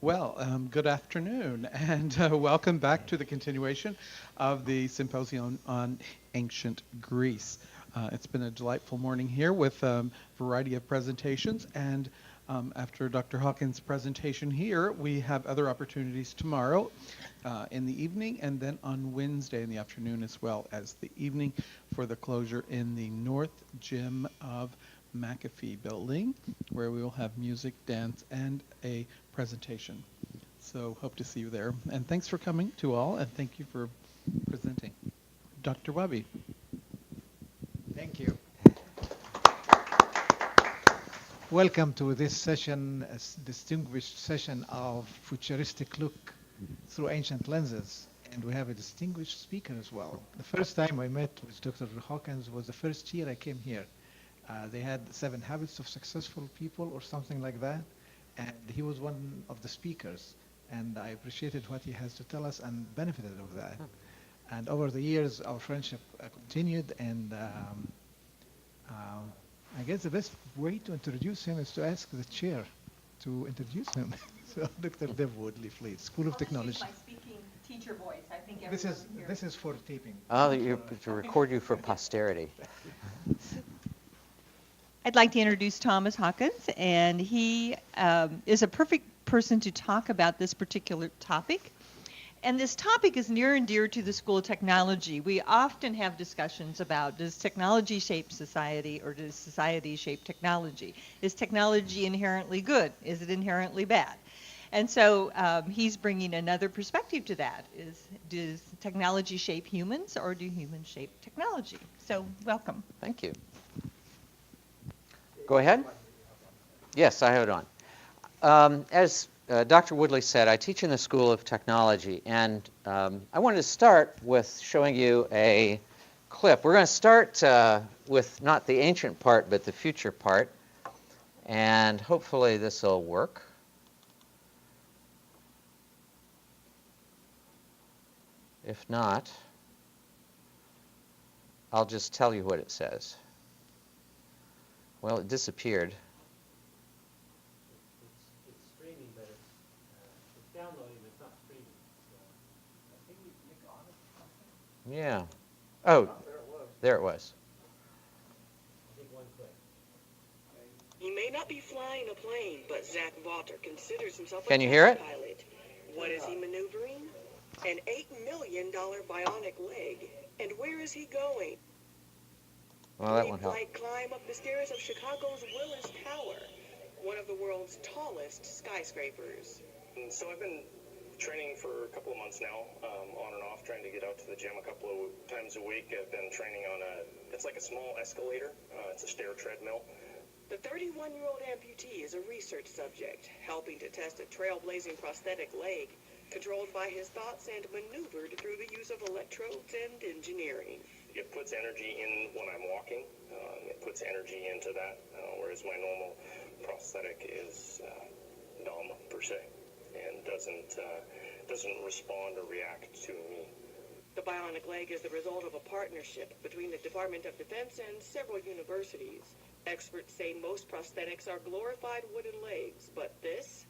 Well, good afternoon, and welcome back to the continuation of the Symposium on Ancient Greece. It's been a delightful morning here with a variety of presentations, and after Dr. Hawkins' presentation here, we have other opportunities tomorrow in the evening, and then on Wednesday in the afternoon as well as the evening for the closure in the North Gym of McAfee building, where we will have music, dance, and a presentation. So hope to see you there. And thanks for coming to all, and thank you for presenting. Dr. Webby. Thank you. Welcome to this session, a distinguished session of futuristic look through ancient lenses. And we have a distinguished speaker as well. The first time I met with Dr. Hawkins was the first year I came here. They had 7 Habits of Successful People or something like that. And he was one of the speakers. And I appreciated what he has to tell us and benefited of that. And over the years, our friendship continued. And I guess the best way to introduce him is to ask the chair to introduce him. So Dr. Deb Woodley, please, School of Technology. My speaking teacher voice. I think This is for taping. To record you for posterity. I'd like to introduce Thomas Hawkins, and he is a perfect person to talk about this particular topic. And this topic is near and dear to the School of Technology. We often have discussions about, does technology shape society, or does society shape technology? Is technology inherently good? Is it inherently bad? And so he's bringing another perspective to that. Does technology shape humans, or do humans shape technology? So welcome. Thank you. Go ahead. Yes, I have it on. As Dr. Woodley said, I teach in the School of Technology, and I wanted to start with showing you a clip. We're going to start with not the ancient part, but the future part, and hopefully this will work. If not, I'll just tell you what it says. Well, it disappeared. It's streaming, but it's downloading, but it's not streaming. So I think we click on it. Yeah. Oh, there it was. I think one click. He may not be flying a plane, but Zach Walter considers himself a Can you hear it? pilot. What is he maneuvering? An $8 million bionic leg. And where is he going? Well, that won't help. Like climb up the stairs of Chicago's Willis Tower, one of the world's tallest skyscrapers. So I've been training for a couple of months now, on and off, trying to get out to the gym a couple of times a week. I've been training on it's like a small escalator. It's a stair treadmill. The 31-year-old amputee is a research subject, helping to test a trailblazing prosthetic leg, controlled by his thoughts and maneuvered through the use of electrodes and engineering. It puts energy in when I'm walking. It puts energy into that, whereas my normal prosthetic is dumb per se and doesn't respond or react to me. The bionic leg is the result of a partnership between the Department of Defense and several universities. Experts say most prosthetics are glorified wooden legs, but this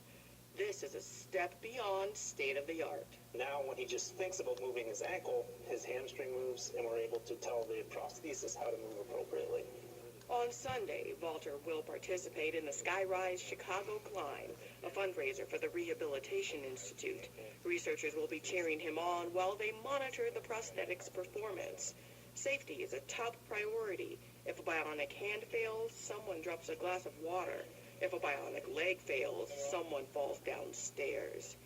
is a step beyond state-of-the-art. Now, when he just thinks about moving his ankle, his hamstring moves, and we're able to tell the prosthesis how to move appropriately. On Sunday, Walter will participate in the Skyrise Chicago Climb, a fundraiser for the Rehabilitation Institute. Researchers will be cheering him on while they monitor the prosthetic's performance. Safety is a top priority. If a bionic hand fails, someone drops a glass of water. If a bionic leg fails, someone falls downstairs.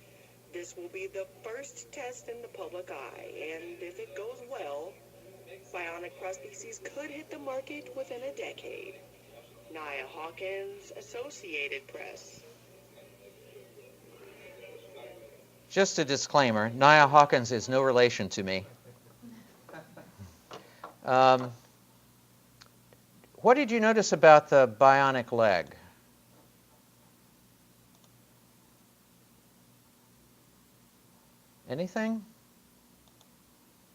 This will be the first test in the public eye, and if it goes well, bionic prostheses could hit the market within a decade. Nia Hawkins, Associated Press. Just a disclaimer, Nia Hawkins is no relation to me. What did you notice about the bionic leg? Anything?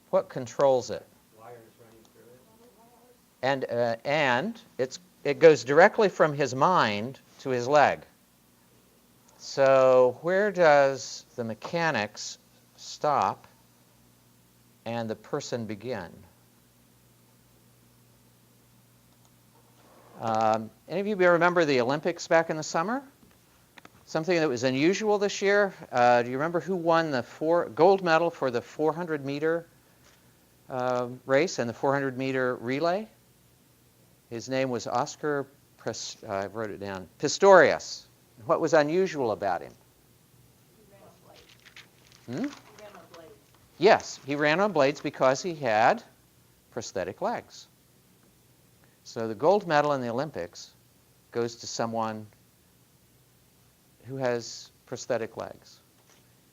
What controls it? Wires running through it. And it goes directly from his mind to his leg. So where does the mechanics stop and the person begin? Any of you remember the Olympics back in the summer? Something that was unusual this year. Do you remember who won the gold medal for the 400-meter race and the 400-meter relay? His name was Oscar, I wrote it down, Pistorius. What was unusual about him? He ran on blades. Yes, he ran on blades because he had prosthetic legs. So the gold medal in the Olympics goes to someone who has prosthetic legs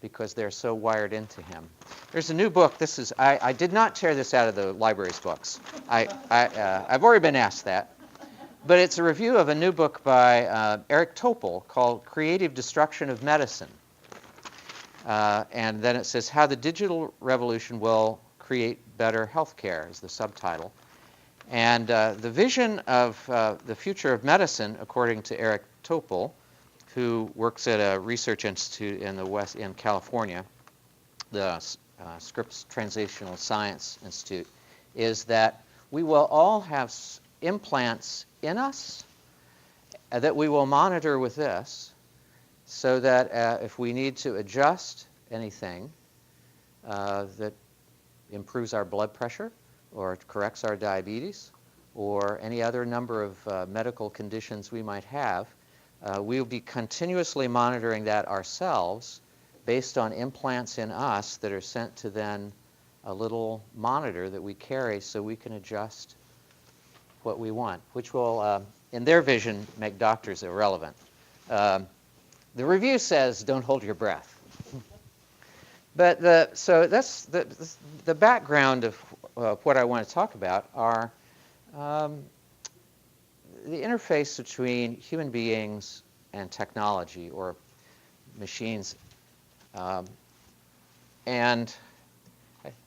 because they're so wired into him. There's a new book. I did not tear this out of the library's books. I've already been asked that. But it's a review of a new book by Eric Topol called Creative Destruction of Medicine. And then it says How the Digital Revolution Will Create Better Healthcare is the subtitle. And the vision of the future of medicine, according to Eric Topol, who works at a research institute in California, the Scripps Translational Science Institute, is that we will all have implants in us that we will monitor with this, so that if we need to adjust anything that improves our blood pressure or corrects our diabetes or any other number of medical conditions we might have, we will be continuously monitoring that ourselves based on implants in us that are sent to then a little monitor that we carry so we can adjust what we want, which will, in their vision, make doctors irrelevant. The review says, don't hold your breath. But so that's the background of what I want to talk about are the interface between human beings and technology or machines. And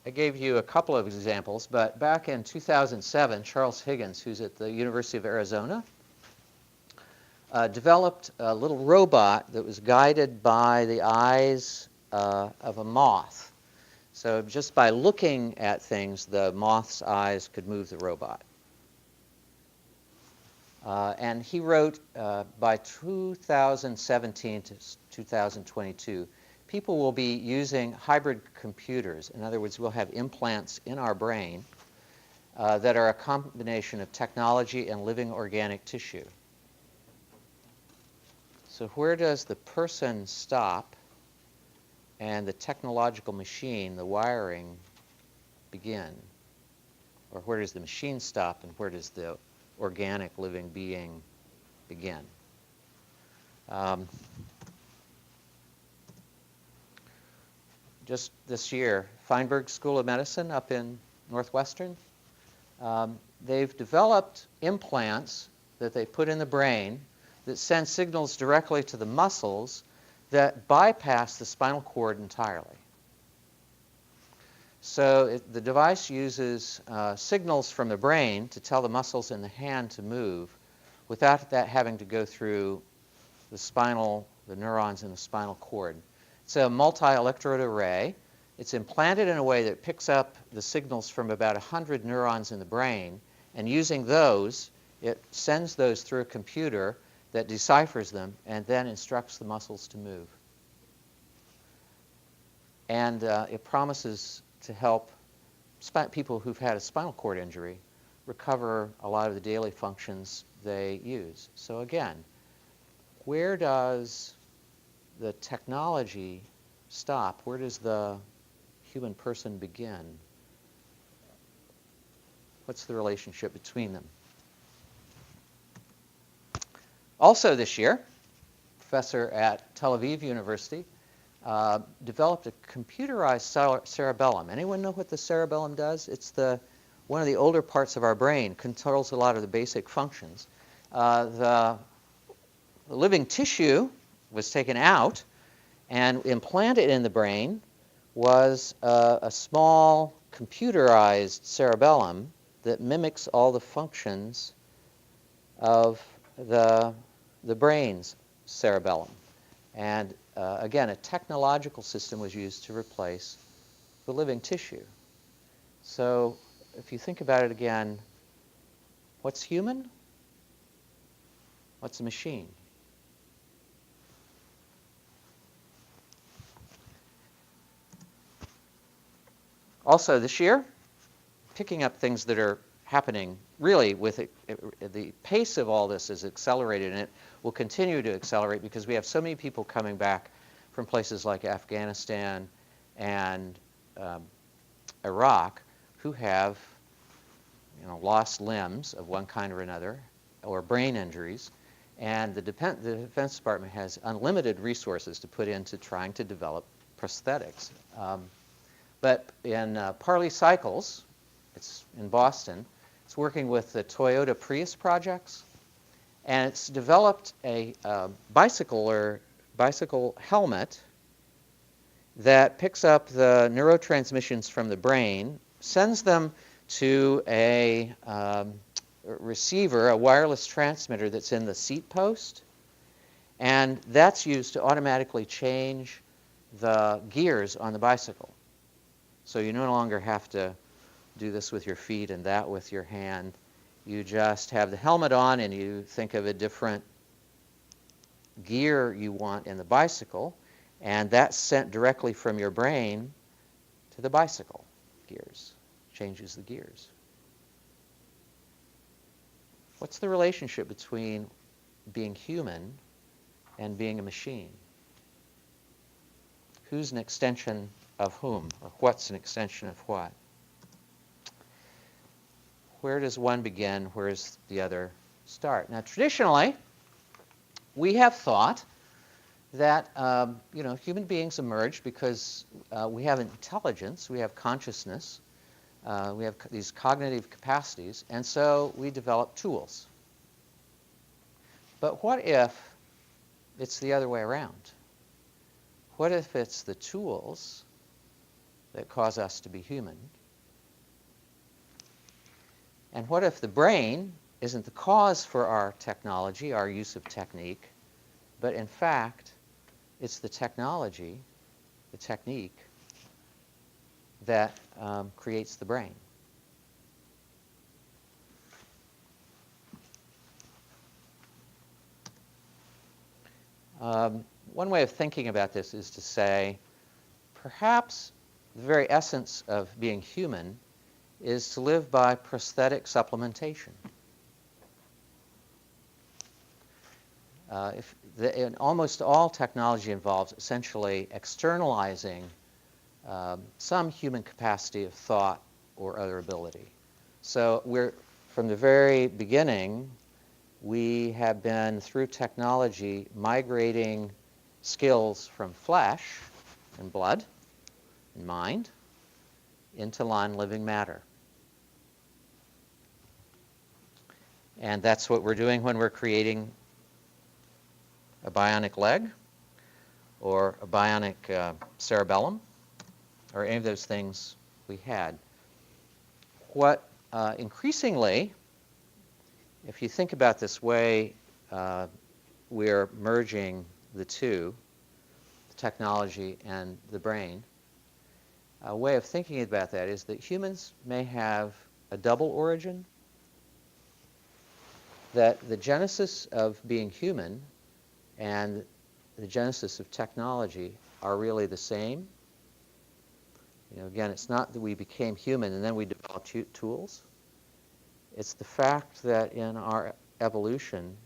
I gave you a couple of examples, but back in 2007, Charles Higgins, who's at the University of Arizona, developed a little robot that was guided by the eyes of a moth. So just by looking at things, the moth's eyes could move the robot. And he wrote, by 2017 to 2022, people will be using hybrid computers. In other words, we'll have implants in our brain that are a combination of technology and living organic tissue. So where does the person stop and the technological machine, the wiring, begin? Or where does the machine stop and where does the organic living being begin? Just this year, Feinberg School of Medicine up in Northwestern, they've developed implants that they put in the brain that send signals directly to the muscles that bypass the spinal cord entirely. So the device uses signals from the brain to tell the muscles in the hand to move without that having to go through the neurons in the spinal cord. It's a multi-electrode array. It's implanted in a way that picks up the signals from about 100 neurons in the brain, and using those, it sends those through a computer that deciphers them and then instructs the muscles to move. And it promises to help people who've had a spinal cord injury recover a lot of the daily functions they use. So again, where does the technology stop? Where does the human person begin? What's the relationship between them? Also this year, a professor at Tel Aviv University developed a computerized cerebellum. Anyone know what the cerebellum does? It's one of the older parts of our brain, controls a lot of the basic functions. The living tissue was taken out and implanted in the brain was a small computerized cerebellum that mimics all the functions of the brain's cerebellum. And again, a technological system was used to replace the living tissue. So if you think about it again, what's human? What's a machine? Also this year, picking up things that are happening really with the pace of all this is accelerated, and it will continue to accelerate because we have so many people coming back from places like Afghanistan and Iraq who have lost limbs of one kind or another or brain injuries, and the Defense Department has unlimited resources to put into trying to develop prosthetics. But in Parley Cycles, it's in Boston, it's working with the Toyota Prius projects, and it's developed a bicycle helmet that picks up the neurotransmissions from the brain, sends them to a receiver, a wireless transmitter that's in the seat post, and that's used to automatically change the gears on the bicycle. So you no longer have to do this with your feet and that with your hand. You just have the helmet on and you think of a different gear you want in the bicycle, and that's sent directly from your brain to the bicycle gears, changes the gears. What's the relationship between being human and being a machine? Who's an extension of whom, or what's an extension of what? Where does one begin? Where does the other start? Now, traditionally, we have thought that human beings emerged because we have intelligence, we have consciousness, we have these cognitive capacities, and so we develop tools. But what if it's the other way around? What if it's the tools that cause us to be human? And what if the brain isn't the cause for our technology, our use of technique, but in fact, it's the technology, the technique, that creates the brain? One way of thinking about this is to say, perhaps the very essence of being human is to live by prosthetic supplementation. Almost all technology involves essentially externalizing some human capacity of thought or other ability. So from the very beginning, we have been, through technology, migrating skills from flesh and blood and mind into non-living matter. And that's what we're doing when we're creating a bionic leg or a bionic cerebellum or any of those things we had. What increasingly, if you think about this way, we're merging the two, the technology and the brain. A way of thinking about that is that humans may have a double origin, that the genesis of being human and the genesis of technology are really the same. Again, it's not that we became human and then we developed tools. It's the fact that in our evolution,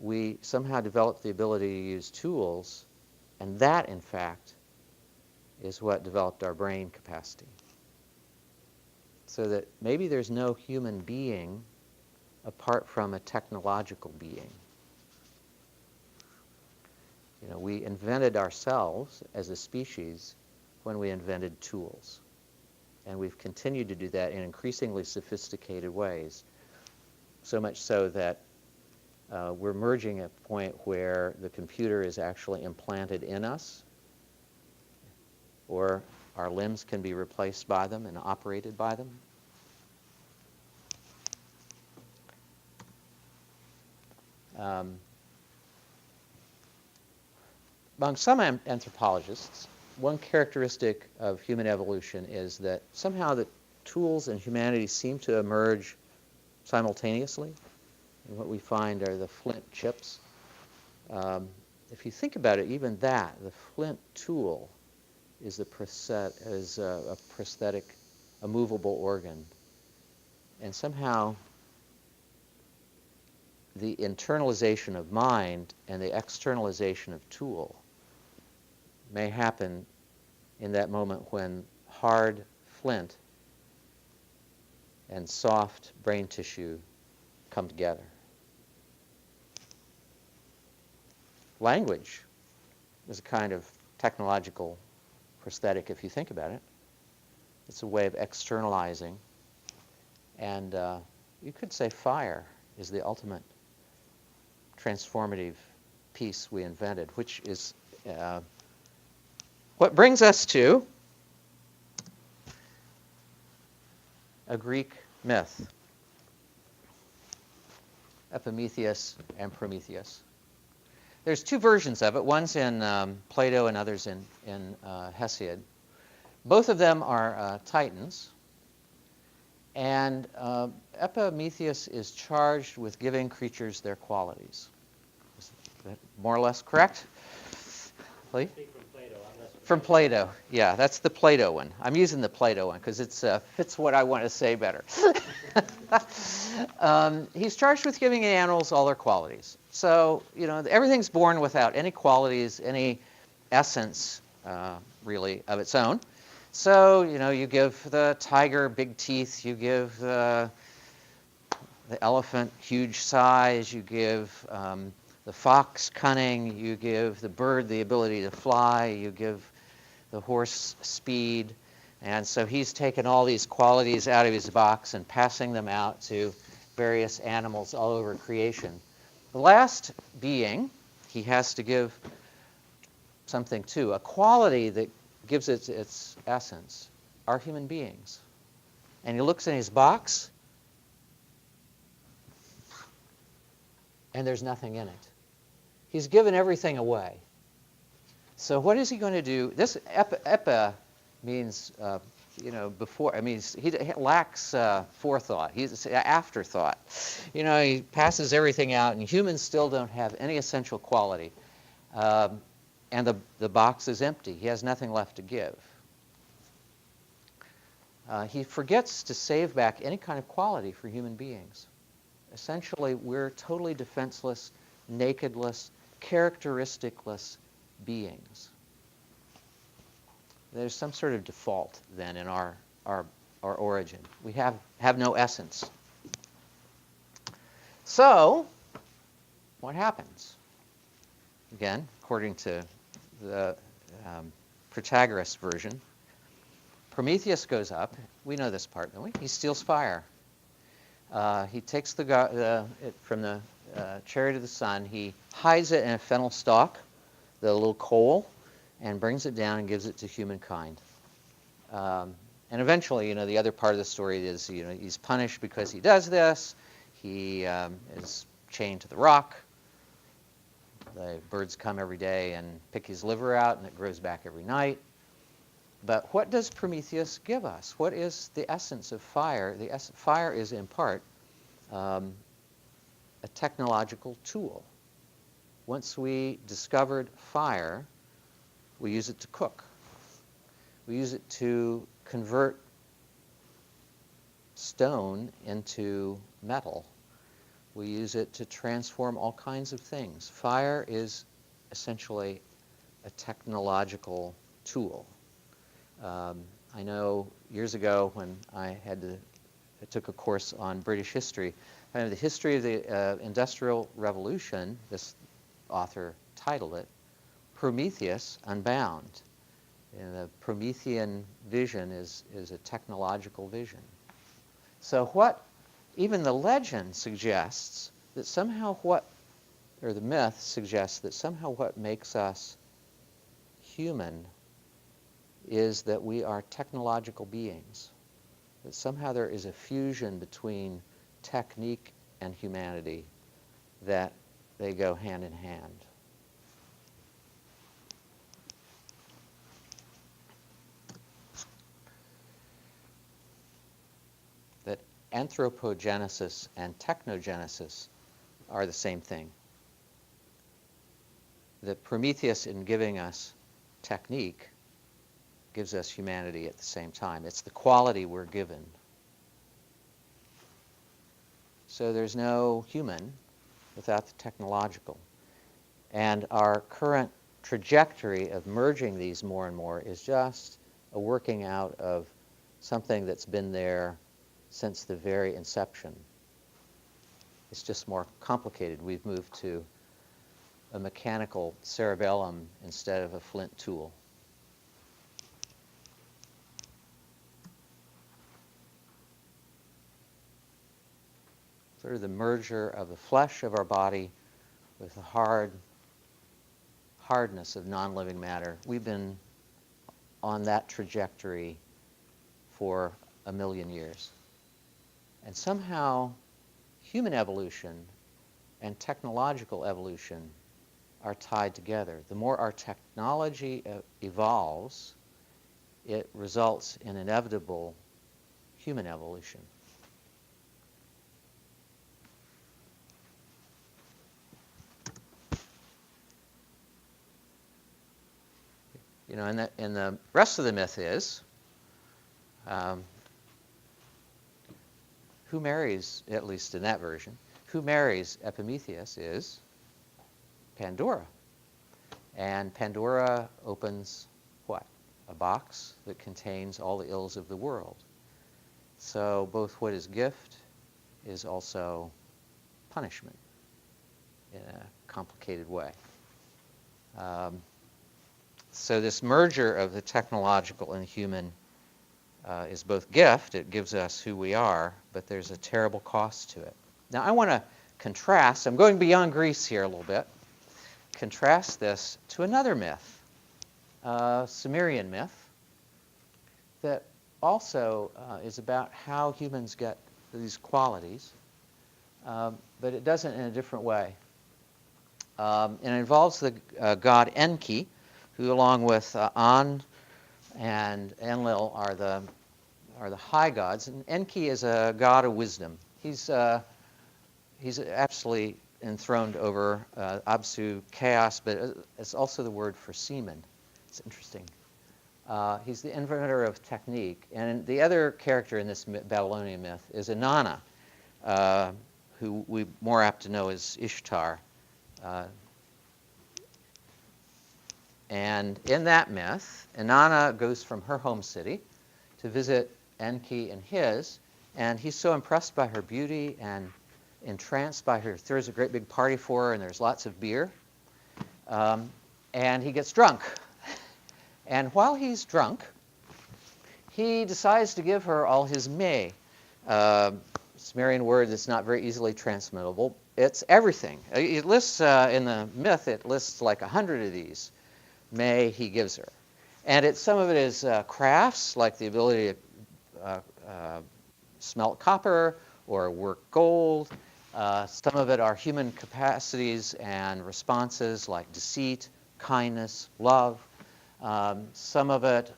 we somehow developed the ability to use tools, and that, in fact, is what developed our brain capacity. So that maybe there's no human being apart from a technological being. We invented ourselves as a species when we invented tools. And we've continued to do that in increasingly sophisticated ways. So much so that we're merging at a point where the computer is actually implanted in us, or our limbs can be replaced by them and operated by them. among some anthropologists, one characteristic of human evolution is that somehow the tools in humanity seem to emerge simultaneously. And what we find are the flint chips. If you think about it, even that, the flint tool is a prosthetic, a movable organ. And somehow the internalization of mind and the externalization of tool may happen in that moment when hard flint and soft brain tissue come together. Language is a kind of technological prosthetic if you think about it. It's a way of externalizing. And you could say fire is the ultimate transformative piece we invented, which is what brings us to a Greek myth, Epimetheus and Prometheus. There's two versions of it. One's in Plato and others in Hesiod. Both of them are titans. And Epimetheus is charged with giving creatures their qualities. Is that more or less correct? Please? From Plato. Yeah, that's the Plato one. I'm using the Plato one because it fits what I want to say better. He's charged with giving animals all their qualities. So, everything's born without any qualities, any essence, really, of its own. So, you give the tiger big teeth, you give the elephant huge size, you give the fox cunning, you give the bird the ability to fly, you give the horse speed. And so he's taken all these qualities out of his box and passing them out to various animals all over creation. The last being, he has to give something to, a quality that gives it its essence, are human beings. And he looks in his box, and there's nothing in it. He's given everything away. So what is he going to do? This epi means, before. I mean, he lacks forethought. He's afterthought. He passes everything out, and humans still don't have any essential quality. And the box is empty. He has nothing left to give. He forgets to save back any kind of quality for human beings. Essentially, we're totally defenseless, nakedless, characteristicless beings. There's some sort of default then in our origin. We have no essence. So, what happens? Again, according to the Protagoras version, Prometheus goes up. We know this part, don't we? He steals fire. He takes it from the chariot of the sun. He hides it in a fennel stalk, the little coal, and brings it down and gives it to humankind. And eventually, the other part of the story is, he's punished because he does this. He is chained to the rock. The birds come every day and pick his liver out, and it grows back every night. But what does Prometheus give us? What is the essence of fire? Fire is, in part, a technological tool. Once we discovered fire, we use it to cook. We use it to convert stone into metal. We use it to transform all kinds of things. Fire is essentially a technological tool. I know years ago when I took a course on British history, kind of the history of the Industrial Revolution, this author titled it, Prometheus Unbound. And the Promethean vision is a technological vision. So even the legend suggests that somehow the myth suggests that somehow what makes us human is that we are technological beings. That somehow there is a fusion between technique and humanity, that they go hand in hand. anthropogenesis and technogenesis are the same thing. That Prometheus, in giving us technique, gives us humanity at the same time. It's the quality we're given. So there's no human without the technological. And our current trajectory of merging these more and more is just a working out of something that's been there since the very inception. It's just more complicated. We've moved to a mechanical cerebellum instead of a flint tool. Sort of the merger of the flesh of our body with the hardness of non-living matter. We've been on that trajectory for 1 million years. And somehow human evolution and technological evolution are tied together. The more our technology evolves, it results in inevitable human evolution. You know, and the rest of the myth is, who marries, at least in that version, who marries Epimetheus is Pandora. And Pandora opens what? A box that contains all the ills of the world. So both what is gift is also punishment in a complicated way. So this merger of the technological and human is both gift, it gives us who we are, but there's a terrible cost to it. Now I want to contrast, I'm going beyond Greece here a little bit, contrast this to another myth, Sumerian myth, that also is about how humans get these qualities, but it does it in a different way. And it involves the god Enki, who along with An and Enlil are the high gods. And Enki is a god of wisdom. He's absolutely enthroned over Absu, chaos, but it's also the word for semen. It's interesting. He's the inventor of technique. And the other character in this Babylonian myth is Inanna, who we more apt to know as Ishtar. And in that myth, Inanna goes from her home city to visit Enki and his, and he's so impressed by her beauty and entranced by her, throws a great big party for her, and there's lots of beer. And he gets drunk. And while he's drunk, he decides to give her all his meh, Sumerian word that's not very easily transmittable. It's everything. It lists, in the myth, it lists like 100 of these. May he gives her. And some of it is crafts, like the ability to smelt copper or work gold. Some of it are human capacities and responses like deceit, kindness, love. Some of it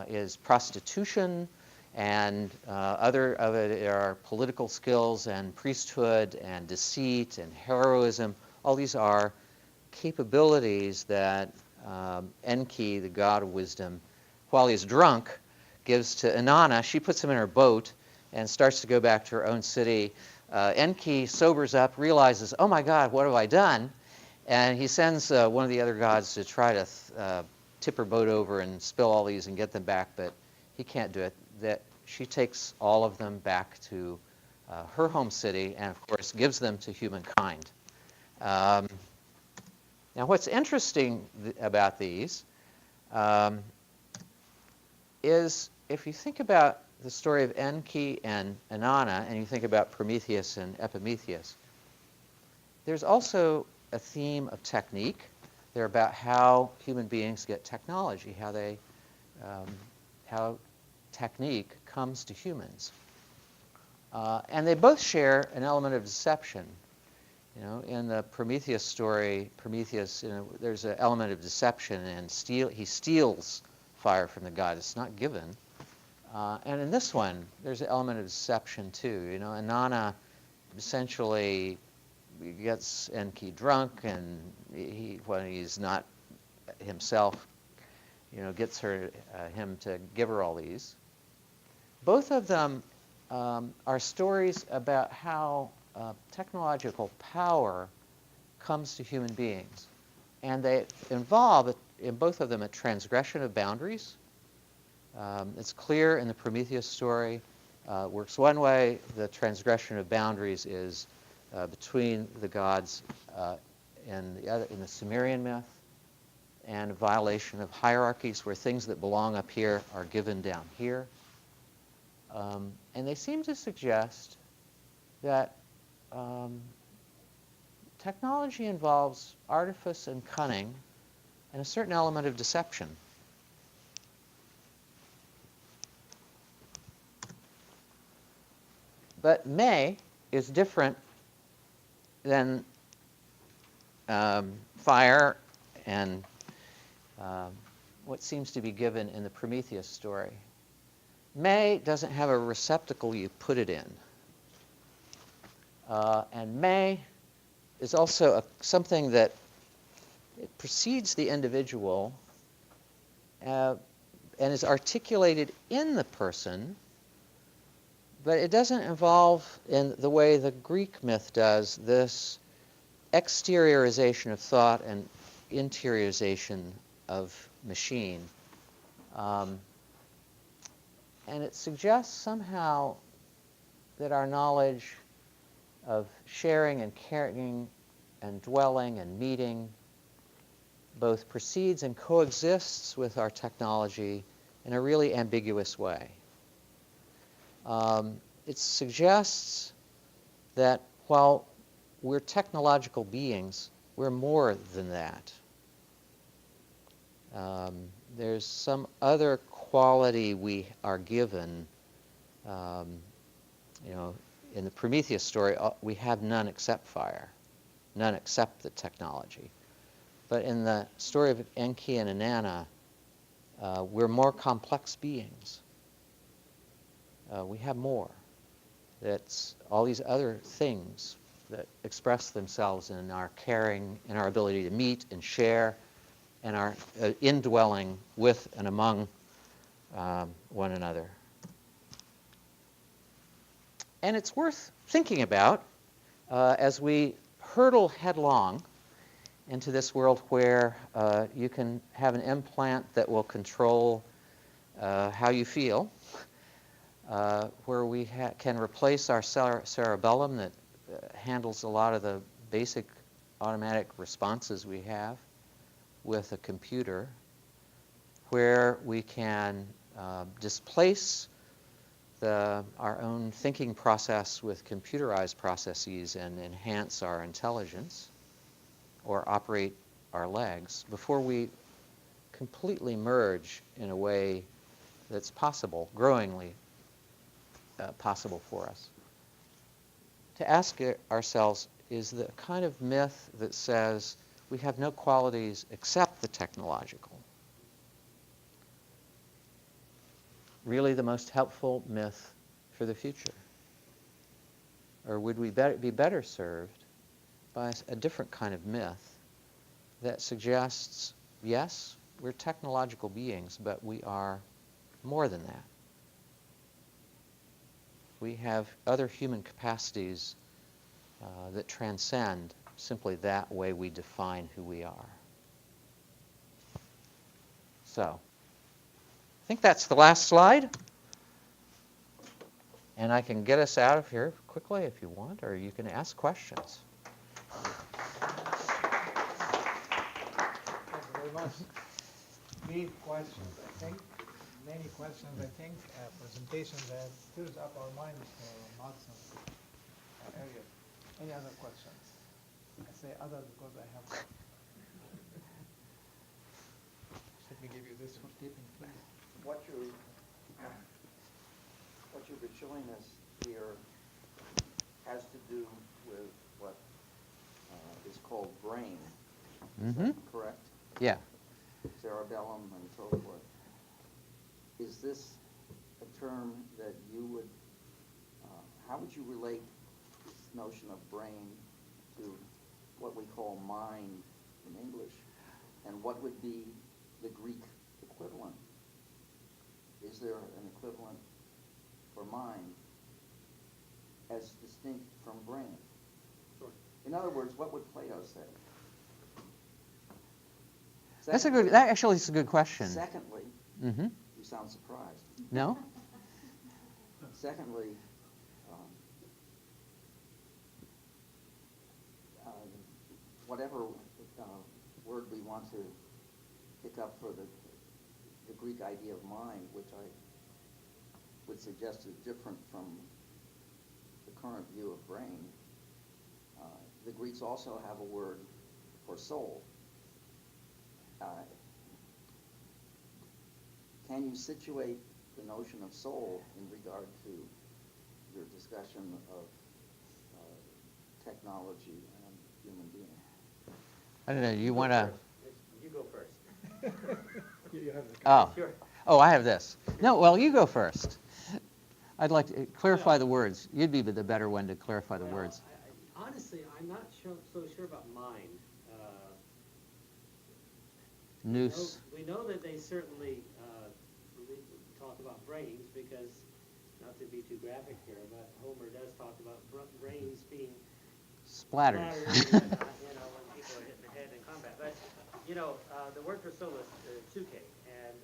is prostitution, and other of it are political skills and priesthood and deceit and heroism. All these are capabilities that Enki, the god of wisdom, while he's drunk, gives to Inanna. She puts him in her boat and starts to go back to her own city. Enki sobers up, realizes, oh my God, what have I done? And he sends one of the other gods to try to tip her boat over and spill all these and get them back, but he can't do it. That she takes all of them back to her home city and, of course, gives them to humankind. Now, what's interesting about these is if you think about the story of Enki and Inanna, and you think about Prometheus and Epimetheus, there's also a theme of technique. They're about how human beings get technology, how technique comes to humans. And they both share an element of deception. You know, in the Prometheus story, Prometheus, there's an element of deception, and he steals fire from the god. It's not given. And in this one, there's an element of deception too. You know, Inanna essentially gets Enki drunk, and when he's not himself, you know, gets him to give her all these. Both of them are stories about how technological power comes to human beings. And they involve, in both of them, a transgression of boundaries. It's clear in the Prometheus story. Works one way. The transgression of boundaries is between the gods in the Sumerian myth, and a violation of hierarchies where things that belong up here are given down here. And they seem to suggest that technology involves artifice and cunning and a certain element of deception. But May is different than fire and what seems to be given in the Prometheus story. May doesn't have a receptacle you put it in. And May is also something that it precedes the individual and is articulated in the person, but it doesn't involve, in the way the Greek myth does, this exteriorization of thought and interiorization of machine. And it suggests somehow that our knowledge of sharing and caring and dwelling and meeting both precedes and coexists with our technology in a really ambiguous way. It suggests that while we're technological beings, we're more than that. There's some other quality we are given. You know, in the Prometheus story, we have none except fire, none except the technology. But in the story of Enki and Inanna, we're more complex beings. We have more. That's all these other things that express themselves in our caring, in our ability to meet and share, and our indwelling with and among one another. And it's worth thinking about as we hurtle headlong into this world where you can have an implant that will control how you feel, where we can replace our cerebellum that handles a lot of the basic automatic responses we have with a computer, where we can displace our own thinking process with computerized processes and enhance our intelligence or operate our legs before we completely merge in a way that's possible, growingly possible for us. To ask ourselves, is the kind of myth that says we have no qualities except the technological really the most helpful myth for the future? Or would we be better served by a different kind of myth that suggests, yes, we're technological beings, but we are more than that. We have other human capacities that transcend simply that way we define who we are. So, I think that's the last slide. And I can get us out of here quickly if you want, or you can ask questions. Thank you very much. Deep questions, I think. Many questions, I think. Presentation that stirs up our minds for lots of areas. Any other questions? I say other because I have. Let me give you this for keeping, please. What you've been showing us here has to do with what is called brain. Is that correct? Yeah. Cerebellum and so forth. Is this a term that you would, how would you relate this notion of brain to what we call mind in English? And what would be the Greek equivalent? Is there an equivalent for mind as distinct from brain? Sure. In other words, what would Plato say? That actually is a good question. Secondly, Mm-hmm. you sound surprised. No? Secondly, whatever word we want to pick up for the Greek idea of mind, which I would suggest is different from the current view of brain, the Greeks also have a word for soul. Can you situate the notion of soul in regard to your discussion of technology and human being? I don't know. You want to? You go first. You have the Oh. Sure. Oh, I have this. No, well, you go first. I'd like to clarify the words. You'd be the better one to clarify the words. Honestly, I'm not so sure about mind. Noose. We know that they certainly talk about brains because, not to be too graphic here, but Homer does talk about brains being Splatters. when people are hitting the head in combat. But, the word for soul is psuche, and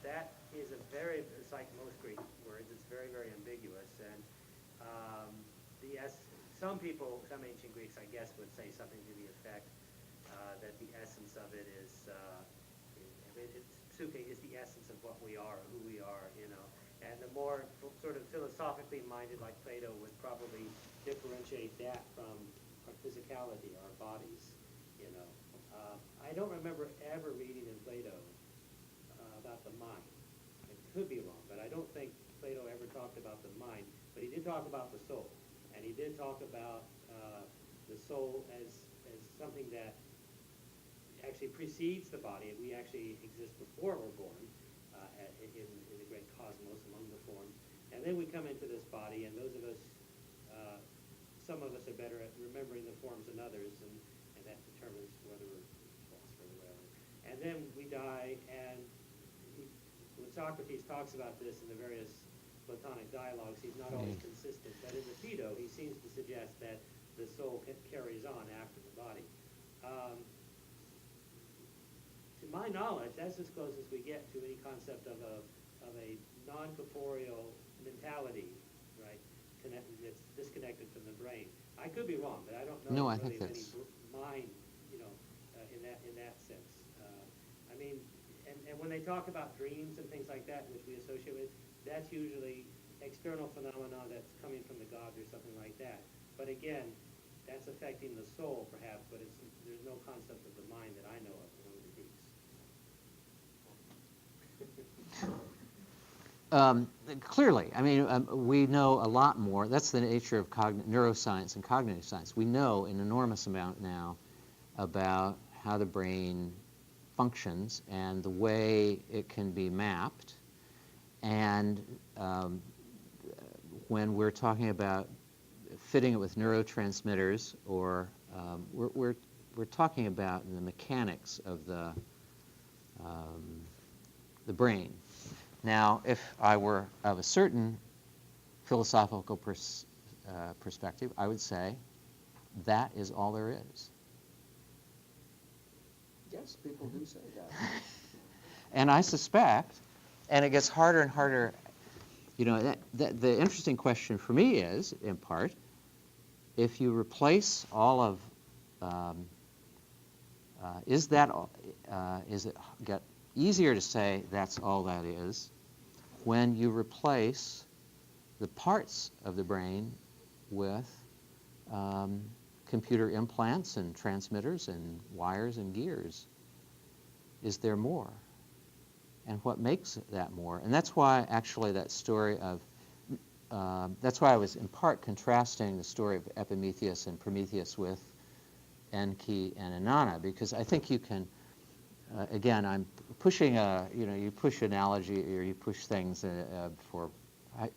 that is it's like most Greek words, it's very, very ambiguous. And some people, some ancient Greeks, I guess, would say something to the effect that the essence of it is, psuche is the essence of what we are, who we are, And the more sort of philosophically minded, like Plato, would probably differentiate that from our physicality, our bodies, I don't remember ever reading in Plato about the mind. I could be wrong, but I don't think Plato ever talked about the mind. But he did talk about the soul, and he did talk about the soul as something that actually precedes the body. We actually exist before we're born in the great cosmos among the forms. And then we come into this body, and those of us, some of us are better at remembering the forms than others, and that determines whether we're philosopher or whatever. And then we die, and when Socrates talks about this in the various Platonic dialogues, he's not always consistent. But in the Phaedo, he seems to suggest that the soul carries on after the body. To my knowledge, that's as close as we get to any concept of a non-corporeal mentality, right? That's disconnected from the brain. I could be wrong, but I don't know No, I really think of any that's... mind, in that sense. And when they talk about dreams and things like that, which we associate with, that's usually external phenomena that's coming from the gods or something like that. But again, that's affecting the soul, perhaps, but there's no concept of the mind that I know of among the Greeks. Clearly, we know a lot more. That's the nature of neuroscience and cognitive science. We know an enormous amount now about how the brain functions and the way it can be mapped. And when we're talking about fitting it with neurotransmitters, or we're talking about the mechanics of the brain. Now, if I were of a certain philosophical perspective, I would say that is all there is. Yes, people do say that. And I suspect, and it gets harder and harder, the interesting question for me is, in part, if you replace all of, is it get easier to say that's all that is when you replace the parts of the brain with computer implants and transmitters and wires and gears? Is there more? And what makes that more? And that's why actually that story of, that's why I was in part contrasting the story of Epimetheus and Prometheus with Enki and Inanna, because I think you can, again, I'm pushing you push analogy, or you push things for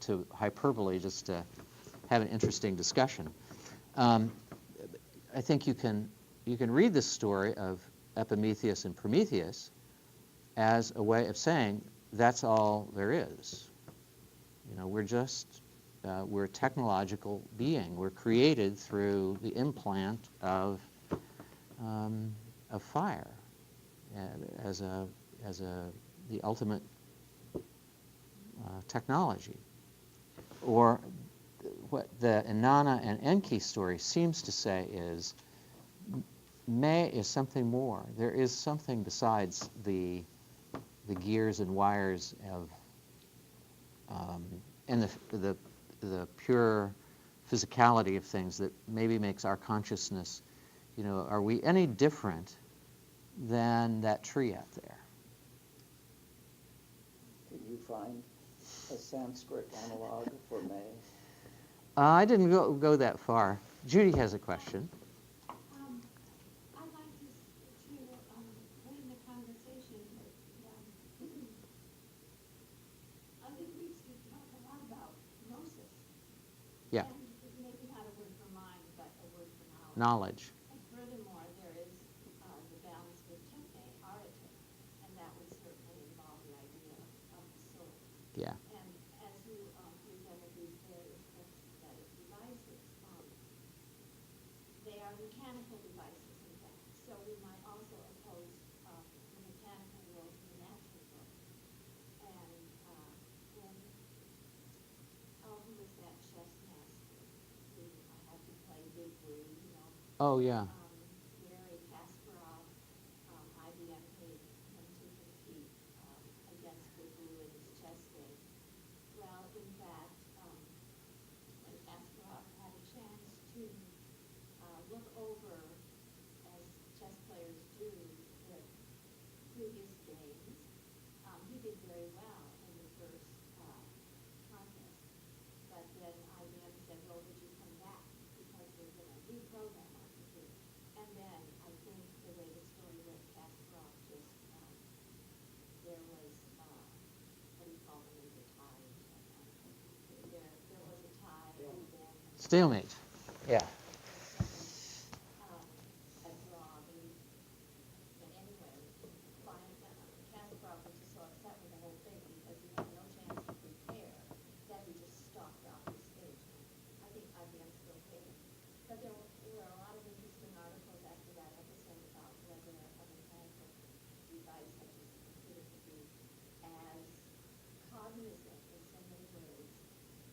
to hyperbole just to have an interesting discussion. I think you can read the story of Epimetheus and Prometheus as a way of saying that's all there is. You know, we're a technological being. We're created through the implant of fire as the ultimate technology. Or what the Inanna and Enki story seems to say is, May is something more. There is something besides the gears and wires of and the pure physicality of things that maybe makes our consciousness, you know, are we any different than that tree out there? Can you find a Sanskrit analog for May? I didn't go that far. Judy has a question. I'd like to put in the conversation that other Greeks did talk a lot about gnosis. Yeah. And maybe not a word for mind, but a word for knowledge. Knowledge. And furthermore, there is the balance with techne, arete, and that would certainly involve the idea of the soul. Yeah. And as you presented these various exoskeletic devices, they are mechanical devices, in fact. So we might also oppose the mechanical world to the natural world. And when, who was that chess master who had to play Big Blue, you know? Oh, yeah. Gary Kasparov, IBM paid him to compete against Big Blue in his chess game. Well, in fact, when Kasparov had a chance to look over, as chess players do, their previous games, he did very well in the first contest. But then IBM said, well, would you come back? Because we're going to reprogram our computer. And then I think the way the story went, Kasparov just, there was, what do you call them, the tie or something. There was a tie and then Stalemate. Yeah. a draw. But anyway, Kasparov was just so upset with the whole thing because he had no chance to prepare that he just stalked off the stage. I think IBM still paid him. But there were a lot of interesting articles after that episode about whether a mechanical device such as a computer could be as cognizant in so many ways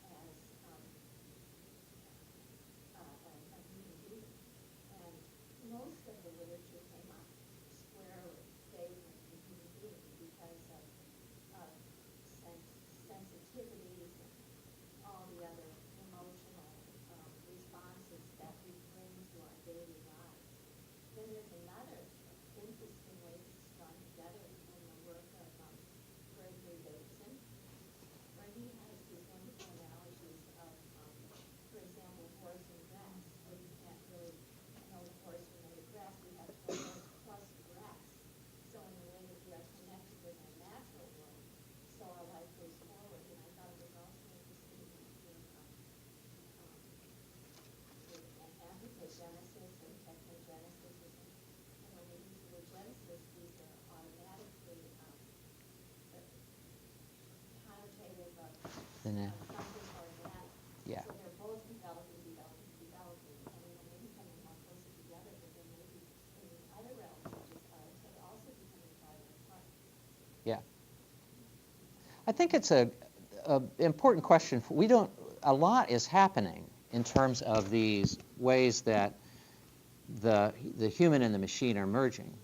as a human being. And most of the literature came up squarely favoring the human being because of sensitivities and all the other emotional responses that we bring to our daily lives. Then there's another interesting way this is strung together in the work of Gregory Bateson, where he has these wonderful analogies of, for example, horse and grass, where you can't really know the horse from the grass. We have horse plus grass. So in the way that we are connected with our natural world, so our life goes forward. And I thought it was also interesting with anthropogenesis and technogenesis. And when we use the word genesis, these are automatically connotative of Then, something organic. yeah. So they're both developing. And maybe coming more closer together, but then maybe in other realms, such as arete, also becoming farther apart. Yeah. I think it's a important question. A lot is happening in terms of these ways that the human and the machine are merging,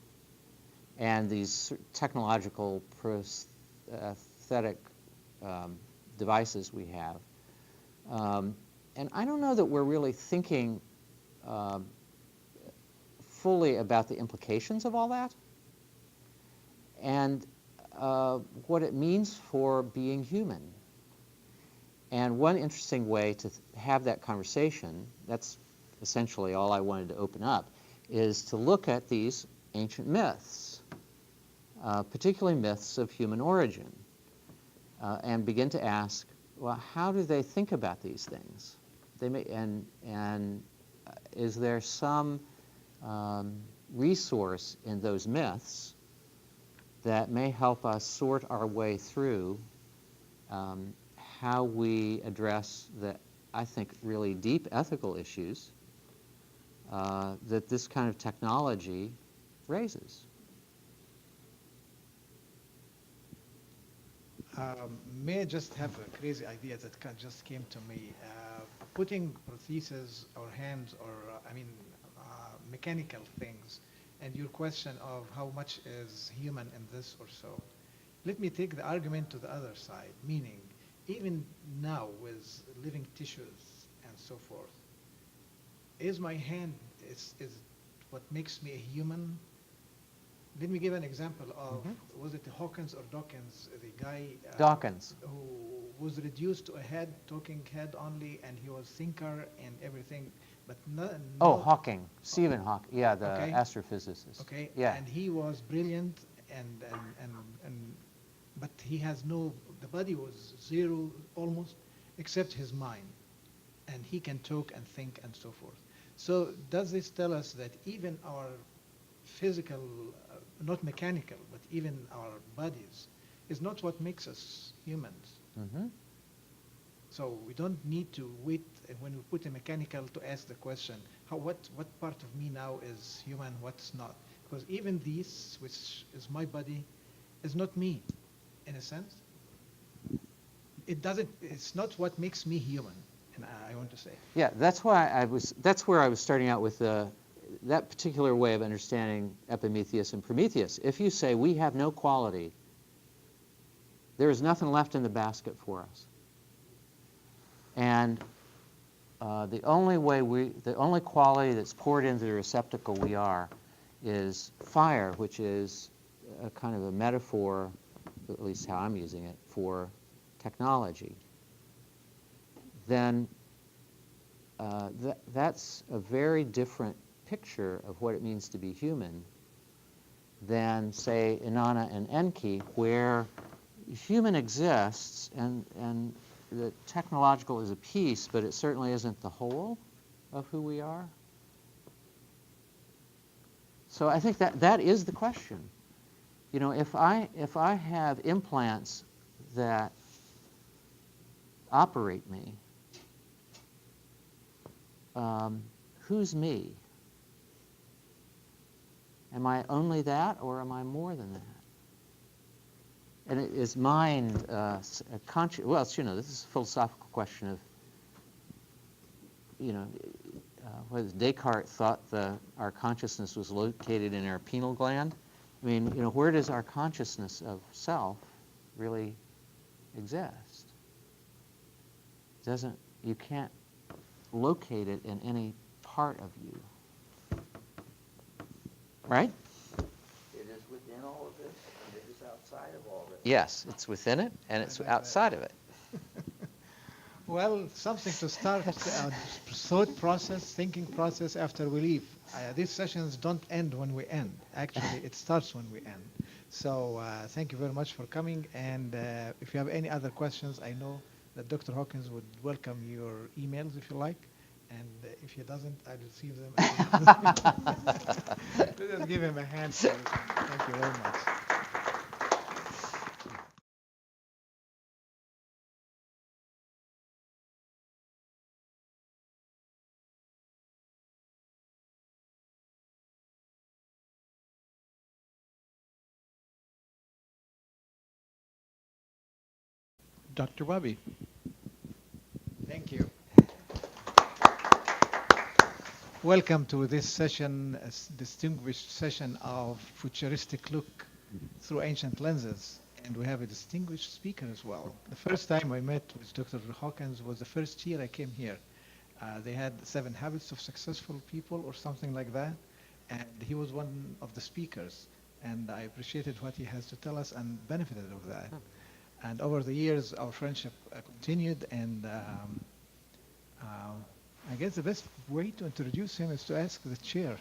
and these technological prosthetic devices we have. And I don't know that we're really thinking fully about the implications of all that and what it means for being human. And one interesting way to have that conversation, that's essentially all I wanted to open up, is to look at these ancient myths, particularly myths of human origin, and begin to ask, well, how do they think about these things? They may, and is there some resource in those myths that may help us sort our way through how we address the, I think, really deep ethical issues that this kind of technology raises? May I just have a crazy idea that just came to me? Putting prostheses or hands or, mechanical things, and your question of how much is human in this or so. Let me take the argument to the other side, meaning even now with living tissues and so forth, is my hand is what makes me a human? Let me give an example of, was it Hawkins or Dawkins, the guy Dawkins. who was reduced to a head, talking head only, and he was thinker and everything, but Oh, Hawking, Stephen Hawking, yeah, the Okay. astrophysicist. Okay, Yeah. and he was brilliant, and but he has no, the body was zero almost, except his mind, and he can talk and think and so forth. So does this tell us that even our physical, not mechanical, but even our bodies, is not what makes us humans? Mm-hmm. So we don't need to wait when we put a mechanical to ask the question, what part of me now is human, what's not? Because even this, which is my body, is not me, in a sense. It's not what makes me human, and I want to say. Yeah, that's where I was starting out with that particular way of understanding Epimetheus and Prometheus. If you say we have no quality, there is nothing left in the basket for us. And the only quality that's poured into the receptacle we are is fire, which is a kind of a metaphor, at least how I'm using it, for technology. Then that's a very different picture of what it means to be human than, say, Inanna and Enki, where human exists and the technological is a piece, but it certainly isn't the whole of who we are. So I think that is the question. You know, if I have implants that operate me, who's me? Am I only that, or am I more than that? And is mind a conscious? Well, it's, this is a philosophical question of, whether Descartes thought our consciousness was located in our pineal gland. I mean, where does our consciousness of self really exist? You can't locate it in any part of you, right? It is within all of this, and it is outside of all this. Yes, it's within it, and it's outside of it. Well, something to start thought process, thinking process after we leave. These sessions don't end when we end. Actually, it starts when we end. So thank you very much for coming. And if you have any other questions, I know that Dr. Hawkins would welcome your emails if you like. And if he doesn't, I'll receive them. Just give him a hand. Thank you very much. Dr. Webby. Thank you. Welcome to this session, a distinguished session of futuristic look through ancient lenses. And we have a distinguished speaker as well. The first time I met with Dr. Hawkins was the first year I came here. They had 7 Habits of Successful People or something like that. And he was one of the speakers. And I appreciated what he has to tell us and benefited of that. And over the years, our friendship continued, and I guess the best way to introduce him is to ask the chair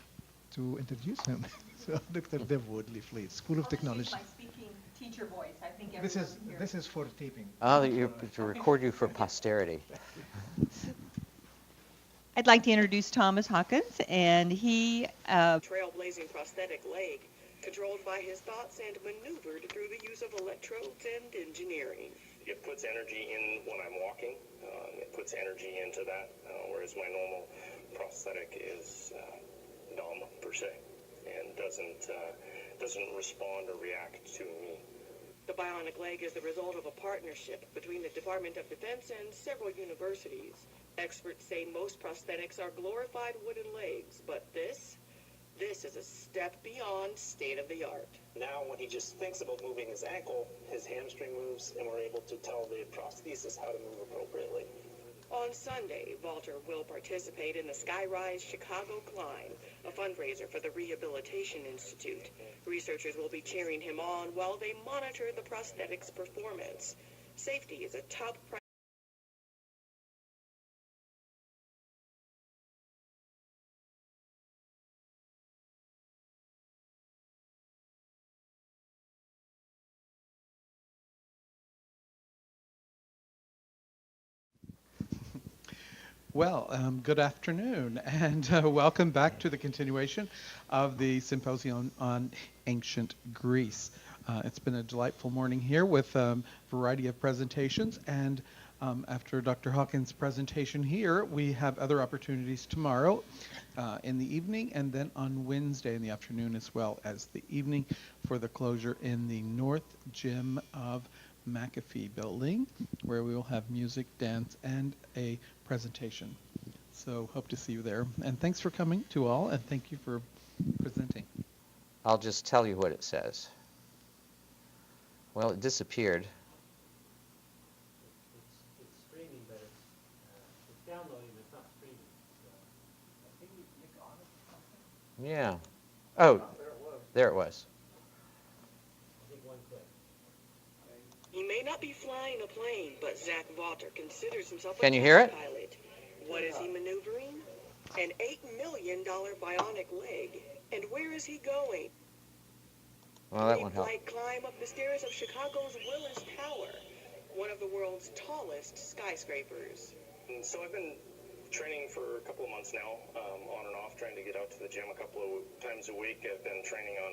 to introduce him. So, Dr. Deb Woodley, please, School of Technology. My speaking teacher voice. I think This is for taping. Oh, to record you for posterity. I'd like to introduce Thomas Hawkins, and he Trailblazing prosthetic leg, controlled by his thoughts and maneuvered through the use of electrodes and engineering. It puts energy in when I'm walking. It puts energy into that, whereas my normal prosthetic is dumb per se and doesn't respond or react to me. The bionic leg is the result of a partnership between the Department of Defense and several universities. Experts say most prosthetics are glorified wooden legs, but this is a step beyond state-of-the-art. Now, when he just thinks about moving his ankle, his hamstring moves, and we're able to tell the prosthesis how to move appropriately. On Sunday, Walter will participate in the Skyrise Chicago Climb, a fundraiser for the Rehabilitation Institute. Researchers will be cheering him on while they monitor the prosthetic's performance. Safety is a top priority. Well, good afternoon, and welcome back to the continuation of the Symposium on Ancient Greece. It's been a delightful morning here with a variety of presentations, and after Dr. Hawkins' presentation here, we have other opportunities tomorrow in the evening, and then on Wednesday in the afternoon as well as the evening for the closure in the North Gym of McAfee building, where we will have music, dance, and a presentation. So hope to see you there. And thanks for coming to all, and thank you for presenting. I'll just tell you what it says. Well, it disappeared. It's streaming, but it's downloading, but it's not streaming. So I think we click on it. Yeah. Oh, there it was. I think one click. He may not be flying a plane, but Zach Walter considers himself a Can you hear it? pilot. What is he maneuvering? An $8 million bionic leg. And where is he going? Well, that won't help. Flight climb up the stairs of Chicago's Willis Tower, one of the world's tallest skyscrapers. And so I've been training for a couple of months now, on and off, trying to get out to the gym a couple of times a week. I've been training on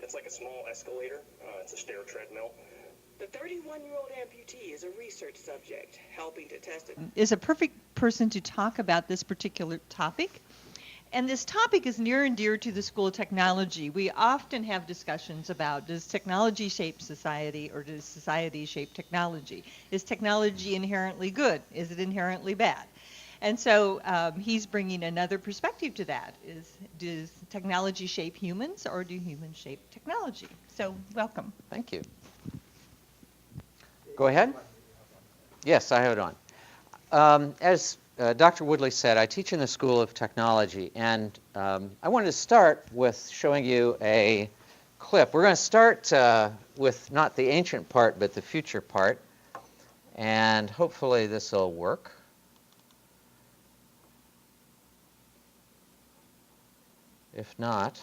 it's like a small escalator. It's a stair treadmill. The 31-year-old amputee is a research subject, helping to test it. is a perfect person to talk about this particular topic. And this topic is near and dear to the School of Technology. We often have discussions about, does technology shape society, or does society shape technology? Is technology inherently good? Is it inherently bad? And so he's bringing another perspective to that. Does technology shape humans, or do humans shape technology? So welcome. Thank you. Go ahead. Yes, I have it on. As Dr. Woodley said, I teach in the School of Technology, and I wanted to start with showing you a clip. We're going to start with not the ancient part, but the future part, and hopefully this will work. If not,